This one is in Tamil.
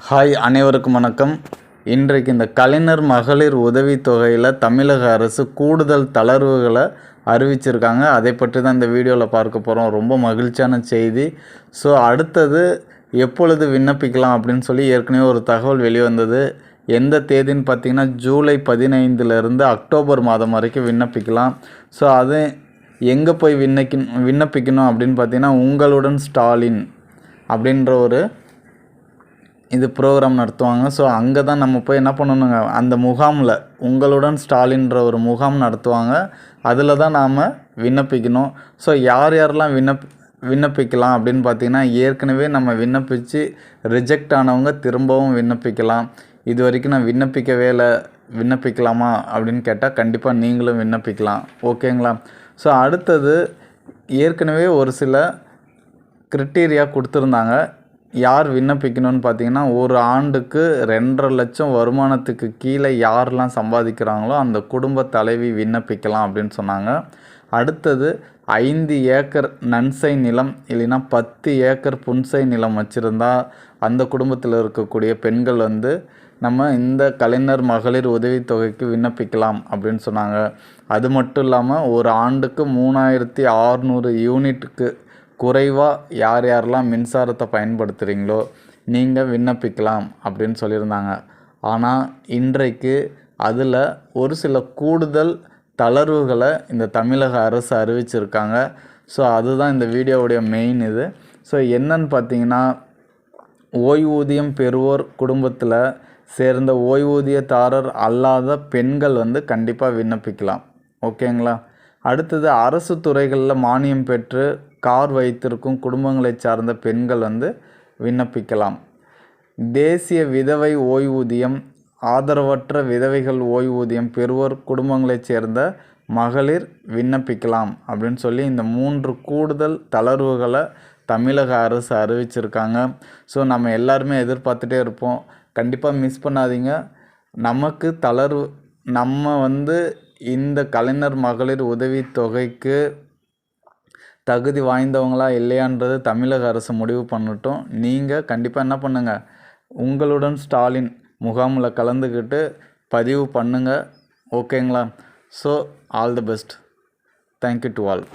ஹாய், அனைவருக்கும் வணக்கம். இன்றைக்கு இந்த கலைஞர் மகளிர் உதவித்தொகையில் தமிழக அரசு கூடுதல் தளர்வுகளை அறிவிச்சிருக்காங்க. அதை பற்றி தான் இந்த வீடியோவில் பார்க்க போகிறோம். ரொம்ப மகிழ்ச்சியான செய்தி. ஸோ அடுத்தது எப்பொழுது விண்ணப்பிக்கலாம் அப்படின்னு சொல்லி ஏற்கனவே ஒரு தகவல் வெளிவந்தது. எந்த தேதின்னு பார்த்தீங்கன்னா ஜூலை 15லேருந்து அக்டோபர் மாதம் வரைக்கும் விண்ணப்பிக்கலாம். ஸோ அது எங்கே போய் விண்ணப்பிக்கணும் அப்படின்னு பார்த்தீங்கன்னா உங்களுடன் ஸ்டாலின் அப்படின்ற ஒரு ப்ரோக்ராம் நடத்துவாங்க. ஸோ அங்கே தான் நம்ம போய் என்ன பண்ணணுங்க, அந்த முகாமில் உங்களுடன் ஸ்டாலின்ற ஒரு முகாம் நடத்துவாங்க. அதில் தான் நாம் விண்ணப்பிக்கணும். ஸோ யார் யாரெல்லாம் விண்ணப்பிக்கலாம் அப்படின்னு பார்த்தீங்கன்னா, ஏற்கனவே நம்ம விண்ணப்பித்து ரிஜெக்ட் ஆனவங்க திரும்பவும் விண்ணப்பிக்கலாம். இது வரைக்கும் நான் விண்ணப்பிக்கவே இல்லை, விண்ணப்பிக்கலாமா அப்படின்னு கேட்டால் கண்டிப்பாக நீங்களும் விண்ணப்பிக்கலாம். ஓகேங்களா? ஸோ அடுத்தது ஏற்கனவே ஒரு சில கிரிட்டீரியா கொடுத்துருந்தாங்க. யார் விண்ணப்பிக்கணும்னு பார்த்தீங்கன்னா, ஒரு ஆண்டுக்கு 2.5 லட்சம் வருமானத்துக்கு கீழே யாரெல்லாம் சம்பாதிக்கிறாங்களோ அந்த குடும்ப தலைவி விண்ணப்பிக்கலாம் அப்படின்னு சொன்னாங்க. அடுத்தது 5 ஏக்கர் நன்சை நிலம் இல்லைன்னா 10 ஏக்கர் புன்சை நிலம் வச்சுருந்தா அந்த குடும்பத்தில் இருக்கக்கூடிய பெண்கள் நம்ம இந்த கலைஞர் மகளிர் உதவித்தொகைக்கு விண்ணப்பிக்கலாம் அப்படின்னு சொன்னாங்க. அது மட்டும் இல்லாமல் ஒரு ஆண்டுக்கு 3600 யூனிட்டுக்கு குறைவாக யார் யாரெல்லாம் மின்சாரத்தை பயன்படுத்துகிறீங்களோ நீங்கள் விண்ணப்பிக்கலாம் அப்படின்னு சொல்லியிருந்தாங்க. ஆனால் இன்றைக்கு அதில் ஒரு சில கூடுதல் தளர்வுகளை இந்த தமிழக அரசு அறிவிச்சிருக்காங்க. ஸோ அதுதான் இந்த வீடியோவுடைய மெயின் ஸோ என்னன்னு பார்த்தீங்கன்னா, ஓய்வூதியம் பெறுவோர் குடும்பத்தில் சேர்ந்த ஓய்வூதியதாரர் அல்லாத பெண்கள் கண்டிப்பாக விண்ணப்பிக்கலாம். ஓகேங்களா? அடுத்தது அரசு துறைகளில் மானியம் பெற்று கார் வைத்திருக்கும் குடும்பங்களை சார்ந்த பெண்கள் விண்ணப்பிக்கலாம். தேசிய விதவை ஓய்வூதியம், ஆதரவற்ற விதவைகள் ஓய்வூதியம் பெறுவோர் குடும்பங்களைச் சேர்ந்த மகளிர் விண்ணப்பிக்கலாம் அப்படின்னு சொல்லி இந்த 3 கூடுதல் தளர்வுகளை தமிழக அரசு அறிவிச்சிருக்காங்க. ஸோ நம்ம எல்லாருமே எதிர்பார்த்துட்டே இருப்போம். கண்டிப்பாக மிஸ் பண்ணாதீங்க. நமக்கு தளர்வு நம்ம இந்த கலைஞர் மகளிர் உதவித்தொகைக்கு தகுதி வாய்ந்தவங்களா இல்லையான்றது தமிழக அரசு முடிவு பண்ணட்டும். நீங்கள் கண்டிப்பாக என்ன பண்ணுங்கள், உங்களுடன் ஸ்டாலின் முகாமில் கலந்துக்கிட்டு பதிவு பண்ணுங்கள். ஓகேங்களா? So all the best. Thank you to all.